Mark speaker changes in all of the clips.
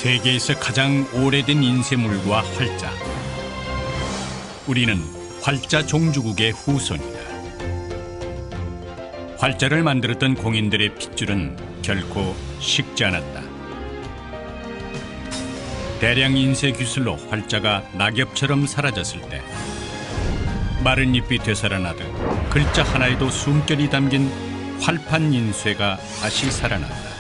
Speaker 1: 세계에서 가장 오래된 인쇄물과 활자. 우리는 활자 종주국의 후손이다. 활자를 만들었던 공인들의 핏줄은 결코 식지 않았다. 대량 인쇄 기술로 활자가 낙엽처럼 사라졌을 때 마른 잎이 되살아나듯 글자 하나에도 숨결이 담긴 활판 인쇄가 다시 살아난다.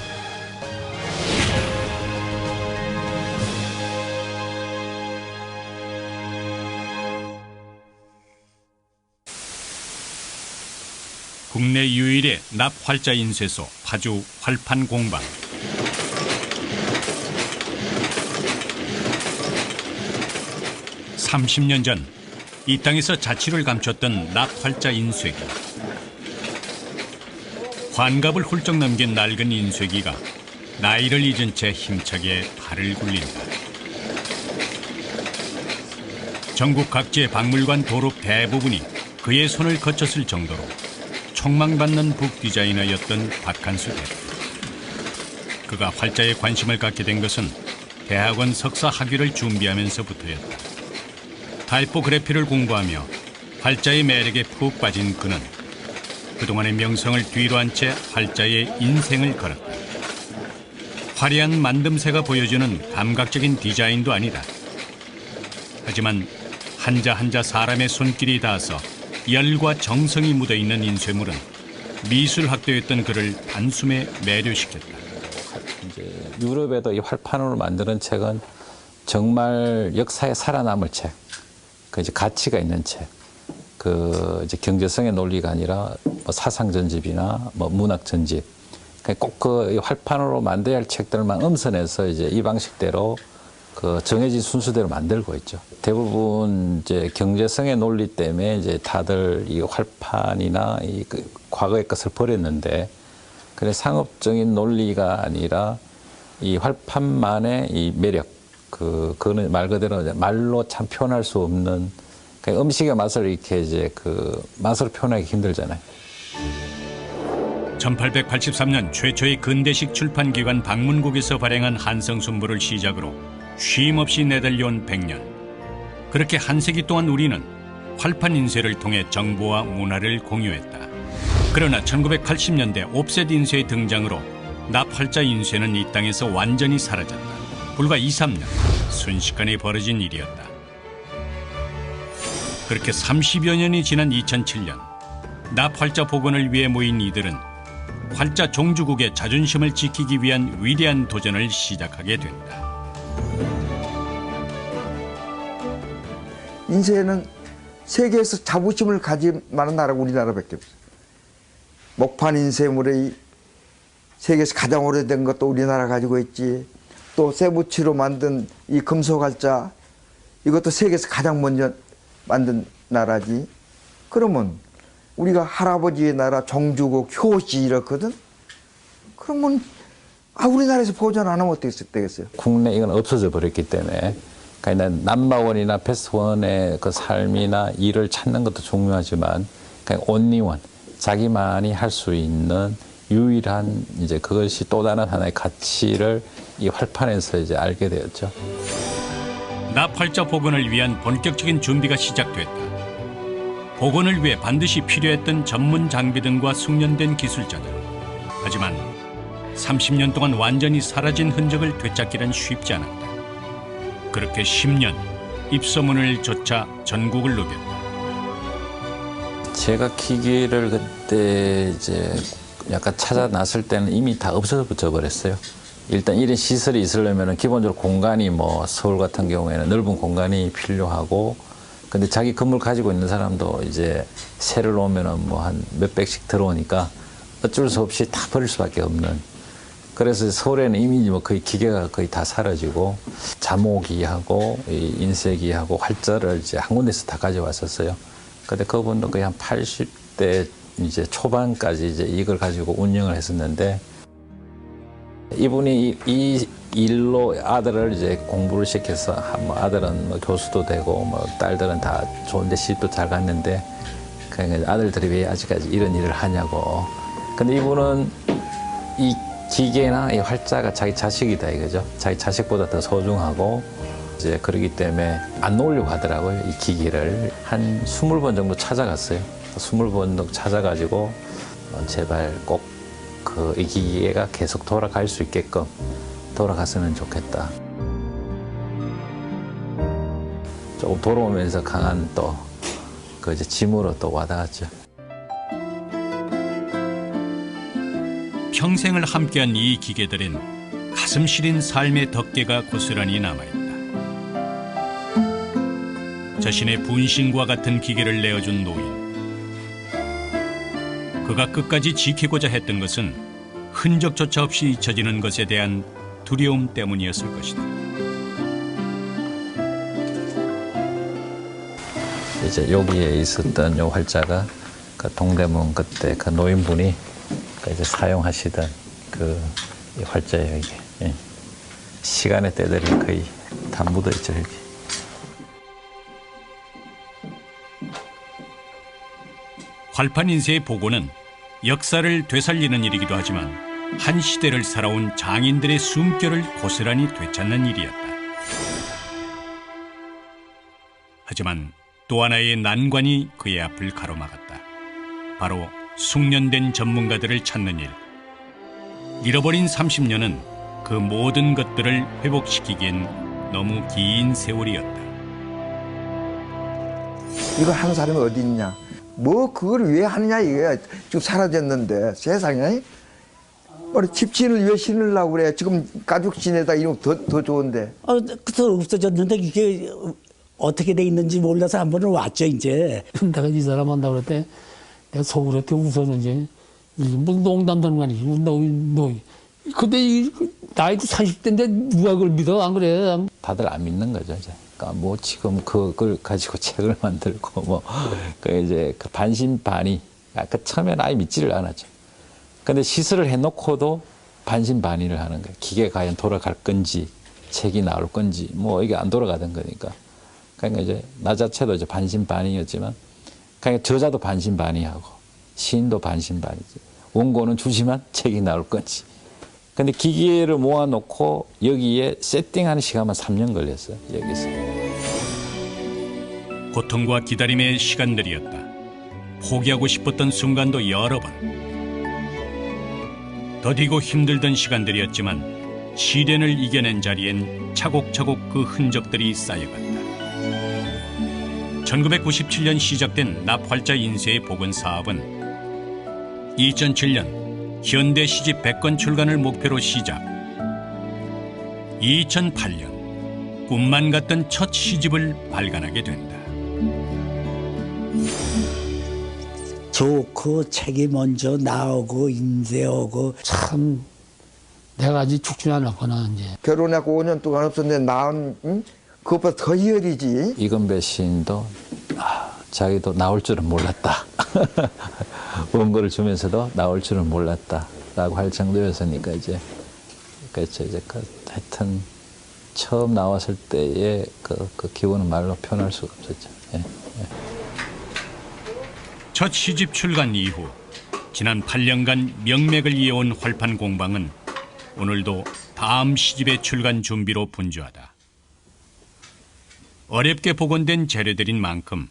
Speaker 1: 국내 유일의 납활자 인쇄소 파주 활판 공방. (30년) 전 이 땅에서 자취를 감췄던 납활자 인쇄기. 환갑을 훌쩍 넘긴 낡은 인쇄기가 나이를 잊은 채 힘차게 팔을 굴린다. 전국 각지의 박물관 도록 대부분이 그의 손을 거쳤을 정도로 촉망받는 북 디자이너였던 박한수 대표. 그가 활자에 관심을 갖게 된 것은 대학원 석사 학위를 준비하면서부터였다. 타이포그래피를 공부하며 활자의 매력에 푹 빠진 그는 그동안의 명성을 뒤로 한 채 활자에 인생을 걸었다. 화려한 만듦새가 보여주는 감각적인 디자인도 아니다. 하지만 한자 한자 사람의 손길이 닿아서 열과 정성이 묻어있는 인쇄물은 미술학도였던 그를 단숨에 매료시켰다.
Speaker 2: 이제 유럽에도 이 활판으로 만드는 책은 정말 역사에 살아남을 책, 그 이제 가치가 있는 책, 그 이제 경제성의 논리가 아니라 뭐 사상 전집이나 뭐 문학 전집, 꼭 그 활판으로 만들어야 할 책들만 엄선해서 이제 이 방식대로 그 정해진 순서대로 만들고 있죠. 대부분 이제 경제성의 논리 때문에 이제 다들 이 활판이나 이 그 과거의 것을 버렸는데, 그래 상업적인 논리가 아니라 이 활판만의 이 매력, 그거는 말 그대로 이제 말로 참 표현할 수 없는, 그러니까 음식의 맛을 이렇게 이제 그 맛으로 표현하기 힘들잖아요.
Speaker 1: 1883년 최초의 근대식 출판기관 방문국에서 발행한 한성순보를 시작으로 쉼없이 내달려온 100년. 그렇게 한 세기 동안 우리는 활판 인쇄를 통해 정보와 문화를 공유했다. 그러나 1980년대 옵셋 인쇄의 등장으로 납활자 인쇄는 이 땅에서 완전히 사라졌다. 불과 2, 3년, 순식간에 벌어진 일이었다. 그렇게 30여 년이 지난 2007년, 납활자 복원을 위해 모인 이들은 활자 종주국의 자존심을 지키기 위한 위대한 도전을 시작하게 된다.
Speaker 3: 인쇄는 세계에서 자부심을 가질 만한 나라가 우리나라밖에 없어요. 목판 인쇄물의 세계에서 가장 오래된 것도 우리나라 가지고 있지. 또 쇠붙이로 만든 이 금속활자, 이것도 세계에서 가장 먼저 만든 나라지. 그러면 우리가 할아버지의 나라 종주국 효시 이렇거든. 그러면 우리나라에서 보존 안 하면 어떻게 되겠어요?
Speaker 2: 국내 이건 없어져 버렸기 때문에, 그러니까 남마원이나 패스원의 그 삶이나 일을 찾는 것도 중요하지만, 그러니까 온리원, 자기만이 할 수 있는 유일한 이제 그것이 또 다른 하나의 가치를 이 활판에서 이제 알게 되었죠.
Speaker 1: 납활자 복원을 위한 본격적인 준비가 시작됐다. 복원을 위해 반드시 필요했던 전문 장비 등과 숙련된 기술자들. 하지만 30년 동안 완전히 사라진 흔적을 되찾기는 쉽지 않았다. 그렇게 10년, 입소문을 좇아 전국을 누볐다.
Speaker 2: 제가 기계를 그때 이제 약간 찾아 나설 때는 이미 다 없어져 버렸어요. 일단 이런 시설이 있으려면 기본적으로 공간이 뭐 서울 같은 경우에는 넓은 공간이 필요하고, 근데 자기 건물 가지고 있는 사람도 이제 세를 놓으면은 뭐 한 몇백씩 들어오니까 어쩔 수 없이 다 버릴 수밖에 없는. 그래서 서울에는 이미 뭐 거의 기계가 거의 다 사라지고 자모기하고 이 인쇄기하고 활자를 이제 한 군데서 다 가져왔었어요. 근데 그분도 거의 한 80대 이제 초반까지 이제 이걸 가지고 운영을 했었는데, 이분이 이 일로 아들을 이제 공부를 시켜서 뭐 아들은 뭐 교수도 되고 뭐 딸들은 다 좋은데 시집도 잘 갔는데, 그러니까 아들들이 왜 아직까지 이런 일을 하냐고. 근데 이분은 이 기계나 이 활자가 자기 자식이다 이거죠. 자기 자식보다 더 소중하고 이제 그러기 때문에 안 놓으려고 하더라고요. 이 기계를 한 20번 정도 찾아갔어요. 20번 정도 찾아가지고 제발 꼭 이 기계가 계속 돌아갈 수 있게끔 돌아갔으면 좋겠다. 조금 돌아오면서 강한 또 그 이제 짐으로 또 와닿았죠.
Speaker 1: 평생을 함께한 이 기계들엔 가슴 시린 삶의 덮개가 고스란히 남아있다. 자신의 분신과 같은 기계를 내어준 노인. 그가 끝까지 지키고자 했던 것은 흔적조차 없이 잊혀지는 것에 대한 두려움 때문이었을 것이다.
Speaker 2: 이제 여기에 있었던 요 활자가 그 동대문 그때 그 노인분이 그 이제 사용하시던 이 활자예요, 이게. 예. 시간의 때들이 거의 다 묻어 있죠, 여기.
Speaker 1: 활판 인쇄의 복원은 역사를 되살리는 일이기도 하지만 한 시대를 살아온 장인들의 숨결을 고스란히 되찾는 일이었다. 하지만 또 하나의 난관이 그의 앞을 가로막았다. 바로 숙련된 전문가들을 찾는 일. 잃어버린 30년은 그 모든 것들을 회복시키기엔 너무 긴 세월이었다.
Speaker 3: 이거 하는 사람이 어디 있냐? 뭐 그걸 왜 하느냐 이거야. 지금 사라졌는데 세상에. 집 지을 왜 신으려고 그래. 지금 가죽 지내다 이러면 더 좋은데.
Speaker 4: 그래서 없어졌는데 이게 어떻게 돼 있는지 몰라서 한 번은 왔죠 이제.
Speaker 5: 내가 이 사람 한다고 그럴 때 내가 속으로 이렇게 웃었는지 뭐 농담도 하는 거 아니지. 너 근데 나이도 40대인데 누가 그걸 믿어 안 그래?
Speaker 2: 다들 안 믿는 거죠, 이제. 그러니까 뭐 지금 그걸 가지고 책을 만들고 뭐 그 이제 그 반신반의. 그 처음에는 아예 믿지를 않았죠. 근데 시술을 해놓고도 반신반의를 하는 거예요. 기계 과연 돌아갈 건지, 책이 나올 건지, 뭐 이게 안 돌아가던 거니까. 그러니까 이제 나 자체도 이제 반신반의였지만, 그러니까 저자도 반신반의하고 시인도 반신반의지. 원고는 주지만 책이 나올 건지. 근데 기계를 모아놓고 여기에 세팅하는 시간만 3년 걸렸어요. 여기서.
Speaker 1: 고통과 기다림의 시간들이었다. 포기하고 싶었던 순간도 여러 번. 더디고 힘들던 시간들이었지만 시련을 이겨낸 자리엔 차곡차곡 그 흔적들이 쌓여갔다. 1997년 시작된 납활자 인쇄의 복원 사업은 2007년 현대 시집 100권 출간을 목표로 시작. 2008년 꿈만 같던 첫 시집을 발간하게 된다.
Speaker 4: 좋고 책이 먼저 나오고 인쇄하고
Speaker 5: 참 내가 아직 죽지 않았구나 이제.
Speaker 3: 결혼하고 5년 동안 없었는데 낳은 그것보다 더 희열이지.
Speaker 2: 이건배 시인도 자기도 나올 줄은 몰랐다. 원고를 주면서도 나올 줄은 몰랐다라고 할 정도였으니까 이제 그렇죠. 이제 하여튼 처음 나왔을 때의 그 기분은 말로 표현할 수가 없었죠. 예, 예.
Speaker 1: 첫 시집 출간 이후 지난 8년간 명맥을 이어온 활판 공방은 오늘도 다음 시집의 출간 준비로 분주하다. 어렵게 복원된 재료들인 만큼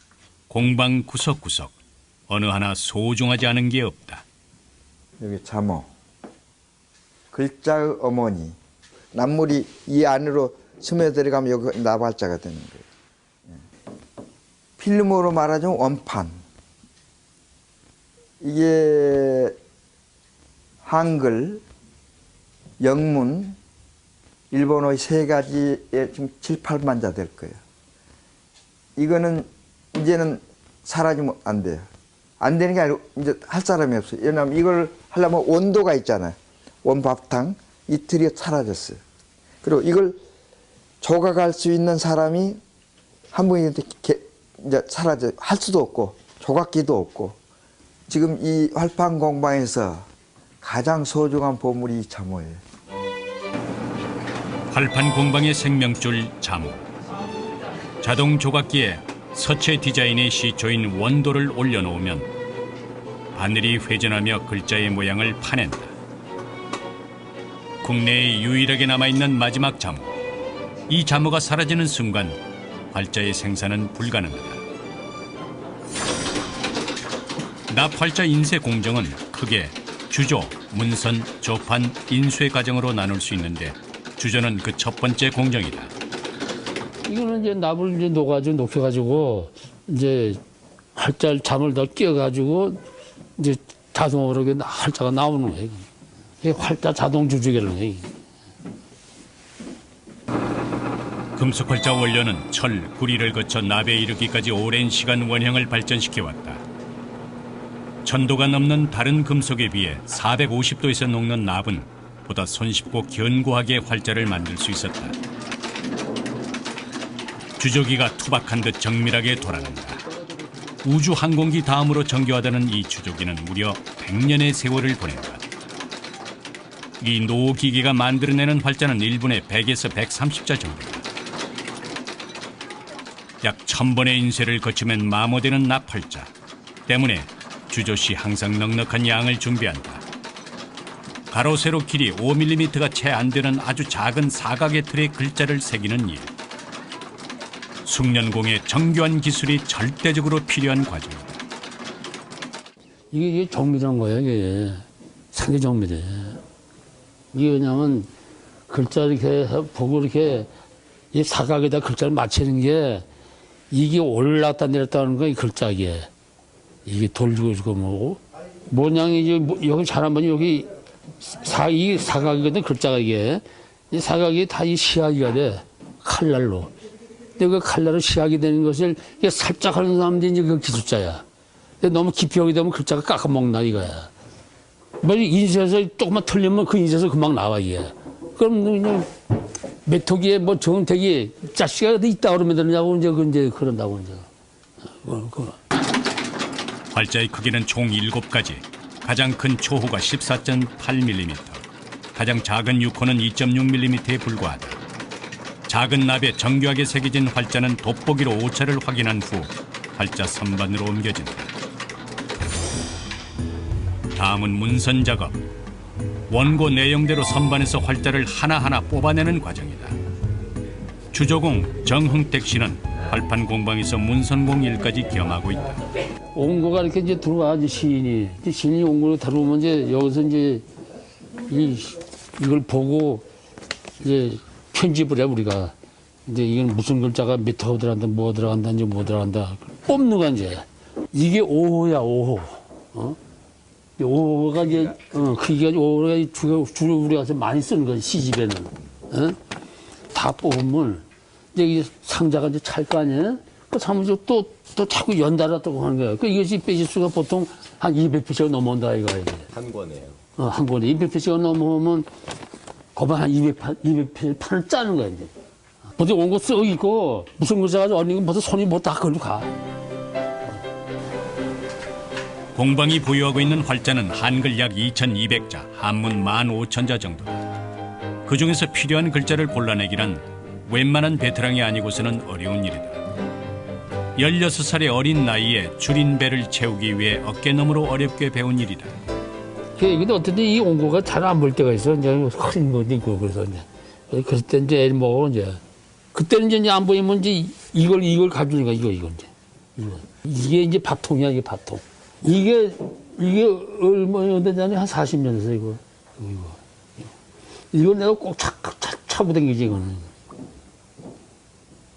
Speaker 1: 공방 구석구석 어느 하나 소중하지 않은 게 없다.
Speaker 3: 여기 잠어, 글자의 어머니, 남물이 이 안으로 스며들어가면 여기 나발자가 되는 거예요. 필름으로 말하자면 원판. 이게 한글, 영문, 일본어 세 가지에 지금 7, 8만 자 될 거예요. 이거는 이제는 사라지면 안 돼요. 안 되는 게 아니고 이제 할 사람이 없어요. 왜냐하면 이걸 하려면 원도가 있잖아요. 원바탕, 이틀이 사라졌어요. 그리고 이걸 조각할 수 있는 사람이 한 분인데 이제 사라져 할 수도 없고 조각기도 없고 지금 이 활판 공방에서 가장 소중한 보물이 이 잠호예요.
Speaker 1: 활판 공방의 생명줄 잠호. 자동 조각기에 서체 디자인의 시초인 원도를 올려놓으면 바늘이 회전하며 글자의 모양을 파낸다. 국내에 유일하게 남아있는 마지막 자무. 이 자무가 사라지는 순간 활자의 생산은 불가능하다. 납활자 인쇄 공정은 크게 주조, 문선, 조판, 인쇄 과정으로 나눌 수 있는데 주조는 그 첫 번째 공정이다.
Speaker 5: 이거는 이제 납을 이제 녹여가지고 이제 활자 잠을 더 끼워가지고 이제 자동으로 활자가 나오는 거예요. 이게 활자 자동 주조기라는 거예요.
Speaker 1: 금속 활자 원료는 철, 구리를 거쳐 납에 이르기까지 오랜 시간 원형을 발전시켜왔다. 1000도가 넘는 다른 금속에 비해 450도에서 녹는 납은 보다 손쉽고 견고하게 활자를 만들 수 있었다. 주조기가 투박한 듯 정밀하게 돌아간다. 우주 항공기 다음으로 정교하다는 이 주조기는 무려 100년의 세월을 보낸다. 이 노기계가 만들어내는 활자는 1분에 100에서 130자 정도다. 약 1000번의 인쇄를 거치면 마모되는 납활자 때문에 주조 시 항상 넉넉한 양을 준비한다. 가로 세로 길이 5mm가 채 안 되는 아주 작은 사각의 틀에 글자를 새기는 일. 숙련공의 정교한 기술이 절대적으로 필요한 과정이다.
Speaker 5: 이게 정밀한 거예요, 이게. 상당히 정밀해. 이게 왜냐면 글자 이렇게 보고 이렇게 이 사각에다 글자를 맞추는 게 이게 올랐다 내렸다 하는 거야, 이 글자 이게. 이게 돌리고 있고 뭐고. 모양이 이제 여기 잘하면 여기 이 사각이거든, 글자가 이게. 이 사각이 다 이 시하기가 돼. 칼날로. 근데 그 칼날로 시하게 되는 것을 이게 살짝 하는 사람들이 이제 그 기술자야. 근데 너무 깊이 하게 되면 글자가 깎아먹나 이거야. 뭐 인쇄해서 조금만 틀리면 그 인쇄에서 금방 나와 이게. 그럼 그냥 메토기에 뭐 정택이 자식이 어디 있다 그러면 되느냐고 이제 그런다고 이제.
Speaker 1: 활자의 크기는 총 7가지. 가장 큰 초호가 14.8mm, 가장 작은 6호는 2.6mm에 불과하다. 작은 납에 정교하게 새겨진 활자는 돋보기로 오차를 확인한 후 활자 선반으로 옮겨진다. 다음은 문선 작업. 원고 내용대로 선반에서 활자를 하나하나 뽑아내는 과정이다. 주조공 정흥택 씨는 활판 공방에서 문선공 일까지 겸하고 있다.
Speaker 5: 원고가 이렇게 이제 들어와, 이제 시인이 원고를 들어오면 이제 여기서 이제 이걸 보고 이제 편집을 해, 우리가. 이제 이건 무슨 글자가 몇 호 들어간다, 뭐 들어간다, 이제 뭐 들어간다. 뽑는 거 이제. 이게 5호야, 5호. 5호가 이제, 크기가 5호가 주로 우리가 많이 쓰는 거지, 시집에는. 다 뽑으면 이제 이 상자가 이제 찰 거 아니에요? 그 사무실 또 자꾸 연달아 또 하는 거야. 그 이것이 페이지수가 보통 한 200페이지가 넘어온다, 이거. 이게.
Speaker 2: 한 권에요.
Speaker 5: 한 권에 200페이지가 넘어오면 거만 한 200페이지 판을 짜는 거야, 이제. 벌써 원고 써 있고, 무슨 글자가 어리고 벌써 손이 뭐 다 걸로 가.
Speaker 1: 공방이 보유하고 있는 활자는 한글 약 2,200자, 한문 15,000자 정도다. 그중에서 필요한 글자를 골라내기란 웬만한 베테랑이 아니고서는 어려운 일이다. 16살의 어린 나이에 줄인 배를 채우기 위해 어깨너머로 어렵게 배운 일이다.
Speaker 5: 근데 어쨌든 이 원고가 잘 안 볼 때가 있어. 이제 흐린 것도 있고, 그래서 이제. 그럴 때 이제 애를 먹어, 이제. 그때는 이제 안 보이면 이제 이걸 가져오니까 이거 이제. 이게 이제 밥통이야, 이게 밥통. 이게 얼마 전에 한 40년 됐어, 이거. 이거 내가 꼭 차고 다니지, 이거는.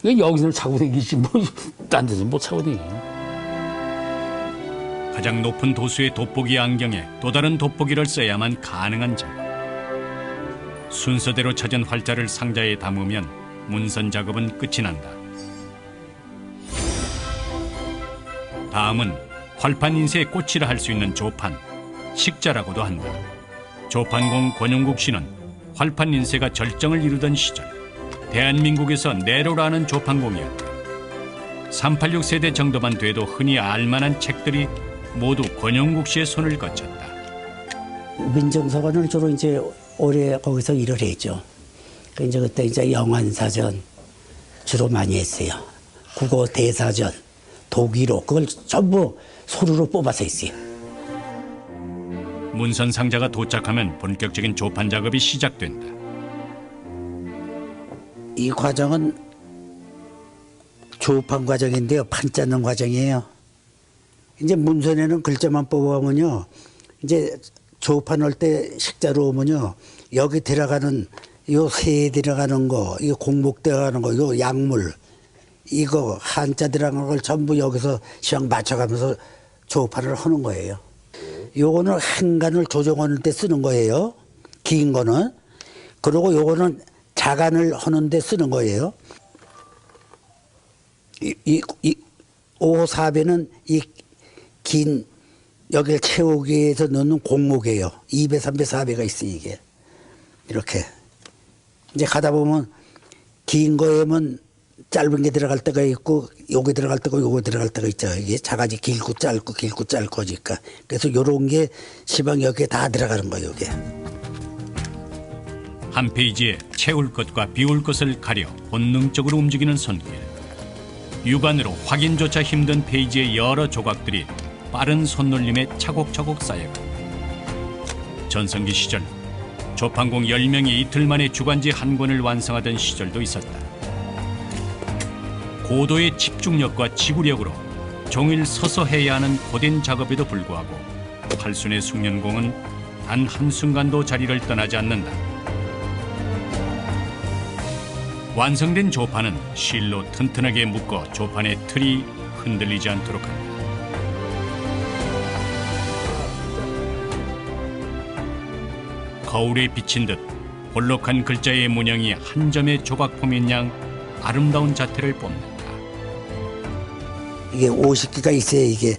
Speaker 5: 이거 여기서는 차고 다니지, 뭐, 딴 데서 못 차고 다니.
Speaker 1: 가장 높은 도수의 돋보기 안경에 또 다른 돋보기를 써야만 가능한 작업. 순서대로 찾은 활자를 상자에 담으면 문선 작업은 끝이 난다. 다음은 활판 인쇄에 꽃이라 할 수 있는 조판, 식자라고도 한다. 조판공 권용국 씨는 활판 인쇄가 절정을 이루던 시절 대한민국에서 네로라는 조판공이었다. 386 세대 정도만 돼도 흔히 알만한 책들이 모두 권용국 씨의 손을 거쳤다.
Speaker 4: 민정서관을 주로 이제 오래 거기서 일을 했죠. 이제 그때 이제 영안사전 주로 많이 했어요. 국어 대사전, 독일어 그걸 전부 소리로 뽑아서 했어요.
Speaker 1: 문선 상자가 도착하면 본격적인 조판 작업이 시작된다.
Speaker 4: 이 과정은 조판 과정인데요. 판 짜는 과정이에요. 이제 문선에는 글자만 뽑아오면요. 이제 조판 할 때 식자로 오면요. 여기 들어가는 요 새 들어가는 거, 이 공목 들어가는 거, 요 약물, 이거 한자 들어가는 걸 전부 여기서 시황 맞춰가면서 조판을 하는 거예요. 요거는 한간을 조정하는 때 쓰는 거예요. 긴 거는. 그리고 요거는 자간을 하는 데 쓰는 거예요. 이 5호 4배는 이 긴 여기를 채우기 위해서 넣는 공목이에요. 2배, 3배, 4배가 있어요, 이게. 이렇게. 이제 가다 보면 긴 거에만 짧은 게 들어갈 때가 있고 요게 들어갈 때고 요거 들어갈 때가 있죠. 이게 자가지 길고 짧고 길고 짧고 하니까. 그래서 요런 게 시방 여기에 다 들어가는 거예요, 이게.
Speaker 1: 한 페이지에 채울 것과 비울 것을 가려 본능적으로 움직이는 손길. 육안으로 확인조차 힘든 페이지의 여러 조각들이 빠른 손놀림에 차곡차곡 쌓여가. 전성기 시절 조판공 10명이 이틀 만에 주간지 한 권을 완성하던 시절도 있었다. 고도의 집중력과 지구력으로 종일 서서 해야 하는 고된 작업에도 불구하고 팔순의 숙련공은 단 한순간도 자리를 떠나지 않는다. 완성된 조판은 실로 튼튼하게 묶어 조판의 틀이 흔들리지 않도록 한다. 거울에 비친 듯 볼록한 글자의 문양이 한 점의 조각품인 양 아름다운 자태를 뽐낸다.
Speaker 4: 이게 50개가 있어야 이게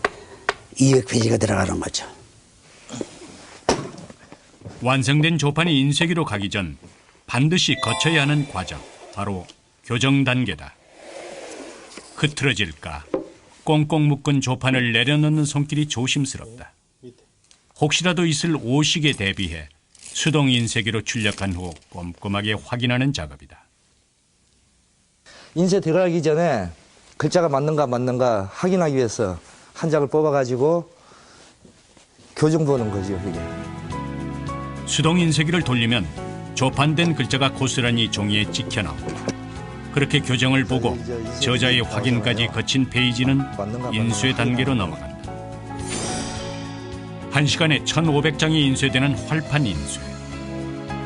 Speaker 4: 200페이지가 들어가는 거죠.
Speaker 1: 완성된 조판이 인쇄기로 가기 전 반드시 거쳐야 하는 과정, 바로 교정 단계다. 흐트러질까, 꽁꽁 묶은 조판을 내려놓는 손길이 조심스럽다. 혹시라도 있을 오식에 대비해 수동 인쇄기로 출력한 후 꼼꼼하게 확인하는 작업이다.
Speaker 6: 인쇄 들어가기 전에 글자가 맞는가 안 맞는가 확인하기 위해서 한 장을 뽑아가지고 교정 보는 거죠, 이게.
Speaker 1: 수동 인쇄기를 돌리면 조판된 글자가 고스란히 종이에 찍혀 나온다. 그렇게 교정을 보고 저자의 확인까지 거친 페이지는 인쇄 단계로 넘어간다. 1시간에 1,500장이 인쇄되는 활판 인쇄.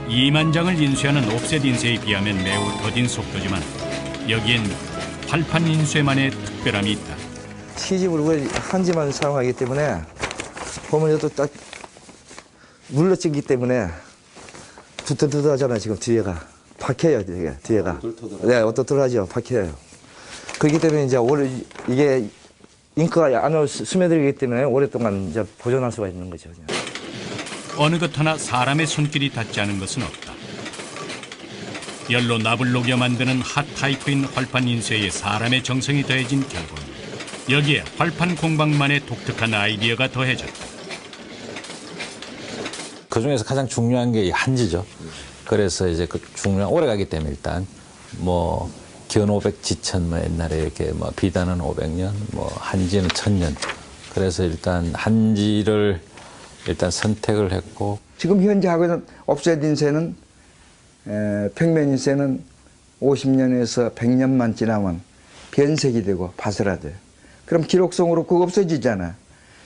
Speaker 1: 2만 장을 인쇄하는 옵셋 인쇄에 비하면 매우 더딘 속도지만 여기엔 활판 인쇄만의 특별함이 있다.
Speaker 6: 시집을 우리 한지만 사용하기 때문에 보면 이것도 딱 눌러찍기 때문에 두터두터하잖아. 지금 뒤에가 박혀요. 뒤에가 네, 어떻더라죠. 박혀요. 그렇기 때문에 이제 오래 이게 잉크가 안으로 스며들기 때문에 오랫동안 이제 보존할 수가 있는 거죠. 그냥.
Speaker 1: 어느 것 하나 사람의 손길이 닿지 않은 것은 없다. 열로 납을 녹여 만드는 핫 타이프인 활판 인쇄에 사람의 정성이 더해진 결과 여기에 활판 공방만의 독특한 아이디어가 더해졌다.
Speaker 2: 그 중에서 가장 중요한 게 이 한지죠. 그래서 이제 그 중요한 오래 가기 때문에 일단 뭐 견 500 지천 뭐 옛날에 이렇게 뭐 비단은 500년, 뭐 한지는 1000년. 그래서 일단 한지를 일단 선택을 했고
Speaker 3: 지금 현재 하고 있는 옵셋 인쇄는 평면 인쇄는 50년에서 100년만 지나면 변색이 되고 바스라져요. 그럼 기록성으로 그거 없어지잖아.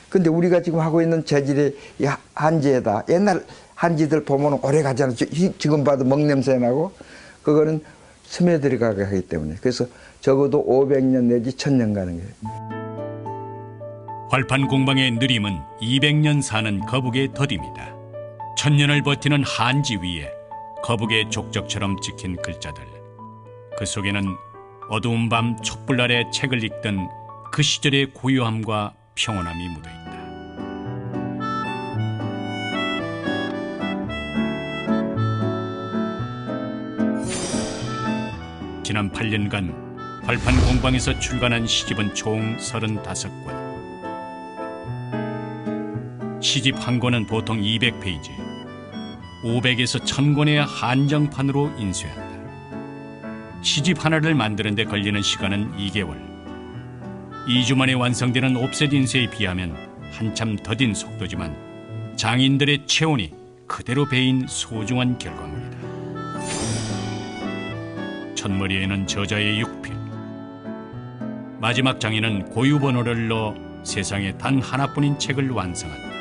Speaker 3: 근데 우리가 지금 하고 있는 재질의 이 한지에다 옛날 한지들 보면 오래 가잖아. 지금 봐도 먹냄새 나고 그거는 스며들어가게 하기 때문에 그래서 적어도 500년 내지 1000년 가는 거예요.
Speaker 1: 활판 공방의 느림은 200년 사는 거북의 덫입니다. 1000년을 버티는 한지 위에 거북의 족적처럼 찍힌 글자들. 그 속에는 어두운 밤 촛불 아래 책을 읽던 그 시절의 고요함과 평온함이 묻어있다. 지난 8년간 활판 공방에서 출간한 시집은 총 35권. 시집 한 권은 보통 200페이지, 500에서 1000권의 한정판으로 인쇄한다. 시집 하나를 만드는 데 걸리는 시간은 2개월. 2주 만에 완성되는 옵셋 인쇄에 비하면 한참 더딘 속도지만 장인들의 체온이 그대로 배인 소중한 결과물이다. 첫머리에는 저자의 육필, 마지막 장에는 고유 번호를 넣어 세상에 단 하나뿐인 책을 완성한다.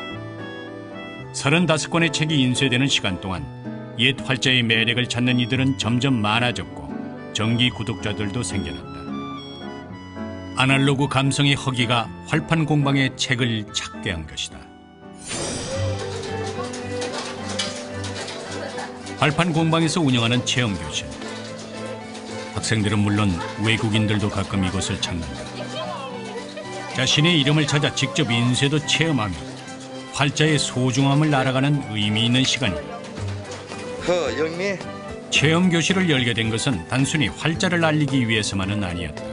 Speaker 1: 35권의 책이 인쇄되는 시간 동안 옛 활자의 매력을 찾는 이들은 점점 많아졌고 정기 구독자들도 생겨났다. 아날로그 감성의 허기가 활판 공방의 책을 찾게 한 것이다. 활판 공방에서 운영하는 체험 교실. 학생들은 물론 외국인들도 가끔 이곳을 찾는다. 자신의 이름을 찾아 직접 인쇄도 체험하며 활자의 소중함을 알아가는 의미 있는 시간이다.
Speaker 3: 영미.
Speaker 1: 체험 교실을 열게 된 것은 단순히 활자를 알리기 위해서만은 아니었다.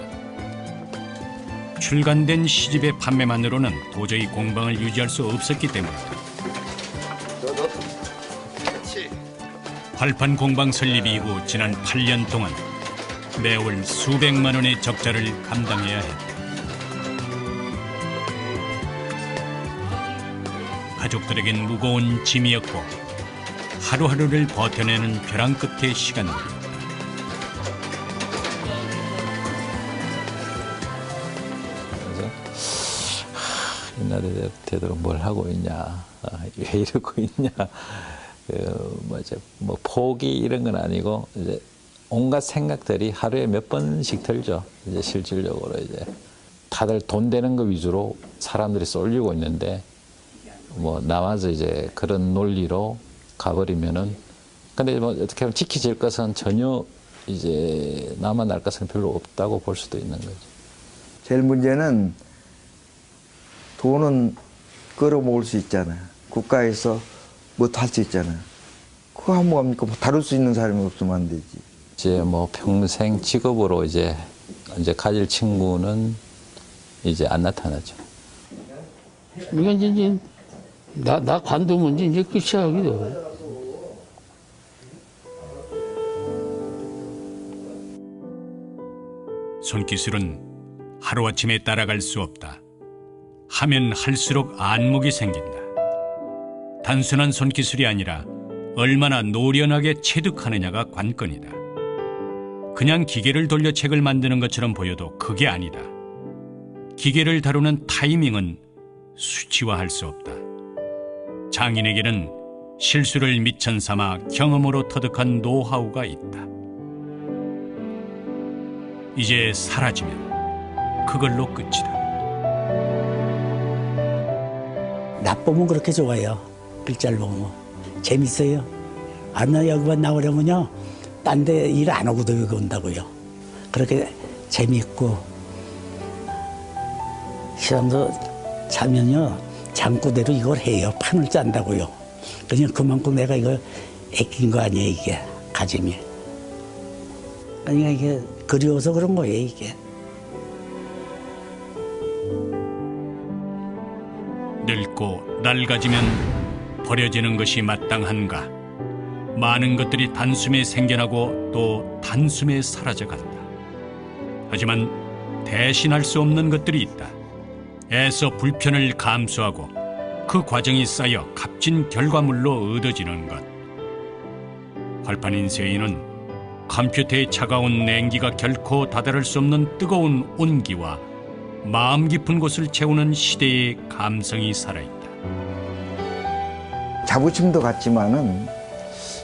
Speaker 1: 출간된 시집의 판매만으로는 도저히 공방을 유지할 수 없었기 때문이다. 활판 공방 설립 이후 지난 8년 동안 매월 수백만 원의 적자를 감당해야 했다. 가족들에겐 무거운 짐이었고 하루하루를 버텨내는 벼랑 끝의 시간들이었다.
Speaker 2: 옛날에 되도록 뭘 하고 있냐, 왜 이러고 있냐, 뭐 포기 이런 건 아니고 이제 온갖 생각들이 하루에 몇 번씩 들죠. 이제 실질적으로 이제 다들 돈 되는 거 위주로 사람들이 쏠리고 있는데 뭐 나와서 이제 그런 논리로 가버리면은 근데 뭐 어떻게 하면 지켜질 것은 전혀 이제 남아날 것은 별로 없다고 볼 수도 있는 거죠.
Speaker 3: 제일 문제는 돈은 끌어모을 수 있잖아요. 국가에서 뭐 할 수 있잖아요. 그거 하면 뭐합니까? 뭐 다룰 수 있는 사람이 없으면 안 되지.
Speaker 2: 이제 뭐 평생 직업으로 이제 가질 친구는 이제 안 나타나죠.
Speaker 5: 이건 이제 나 관두면 이제 끝이야 여기도.
Speaker 1: 손기술은 하루아침에 따라갈 수 없다. 하면 할수록 안목이 생긴다. 단순한 손기술이 아니라 얼마나 노련하게 체득하느냐가 관건이다. 그냥 기계를 돌려 책을 만드는 것처럼 보여도 그게 아니다. 기계를 다루는 타이밍은 수치화할 수 없다. 장인에게는 실수를 미천 삼아 경험으로 터득한 노하우가 있다. 이제 사라지면 그걸로 끝이다.
Speaker 4: 나쁘면 그렇게 좋아요. 글자를 보면 재밌어요. 나 여기만 나오려면요 딴 데 일 안 하고도 여기 온다고요. 그렇게 재밌고 시험도 자면요 장구대로 이걸 해요. 판을 짠다고요. 그냥 그만큼 내가 이걸 애낀 거 아니에요. 이게 가짐이. 그러니까 이게 그리워서 그런 거예요. 이게.
Speaker 1: 늙고 낡아지면 버려지는 것이 마땅한가? 많은 것들이 단숨에 생겨나고 또 단숨에 사라져간다. 하지만 대신할 수 없는 것들이 있다. 애써 불편을 감수하고 그 과정이 쌓여 값진 결과물로 얻어지는 것. 활판 인쇄인은 컴퓨터의 차가운 냉기가 결코 다다를 수 없는 뜨거운 온기와 마음 깊은 곳을 채우는 시대의 감성이 살아있다.
Speaker 3: 자부심도 같지만은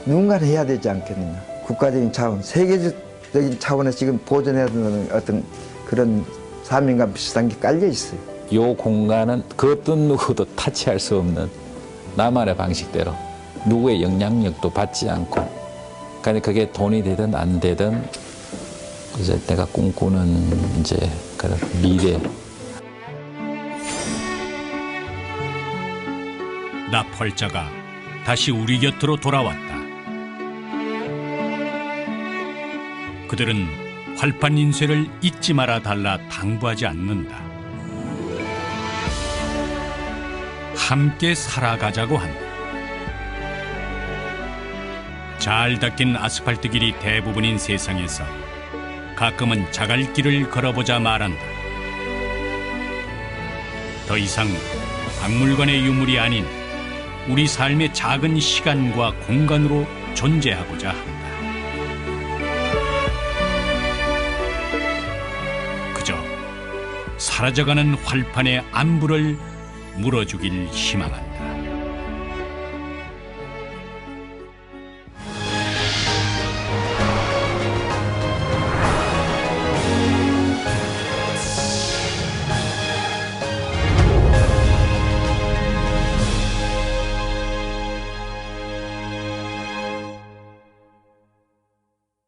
Speaker 3: 누군가는 해야 되지 않겠느냐. 국가적인 차원, 세계적인 차원에서 지금 보존해야 되는 어떤 그런 사명감 비슷한 게 깔려 있어요.
Speaker 2: 이 공간은 그 어떤 누구도 타치할 수 없는 나만의 방식대로 누구의 영향력도 받지 않고 그러니까 그게 돈이 되든 안 되든 이제 내가 꿈꾸는 이제 그런 미래.
Speaker 1: 납활자가 다시 우리 곁으로 돌아왔다. 그들은 활판 인쇄를 잊지 말아 달라 당부하지 않는다. 함께 살아가자고 한다. 잘 닦인 아스팔트 길이 대부분인 세상에서 가끔은 자갈길을 걸어보자 말한다. 더 이상 박물관의 유물이 아닌 우리 삶의 작은 시간과 공간으로 존재하고자 한다. 그저 사라져가는 활판의 안부를 물어주길 희망한다.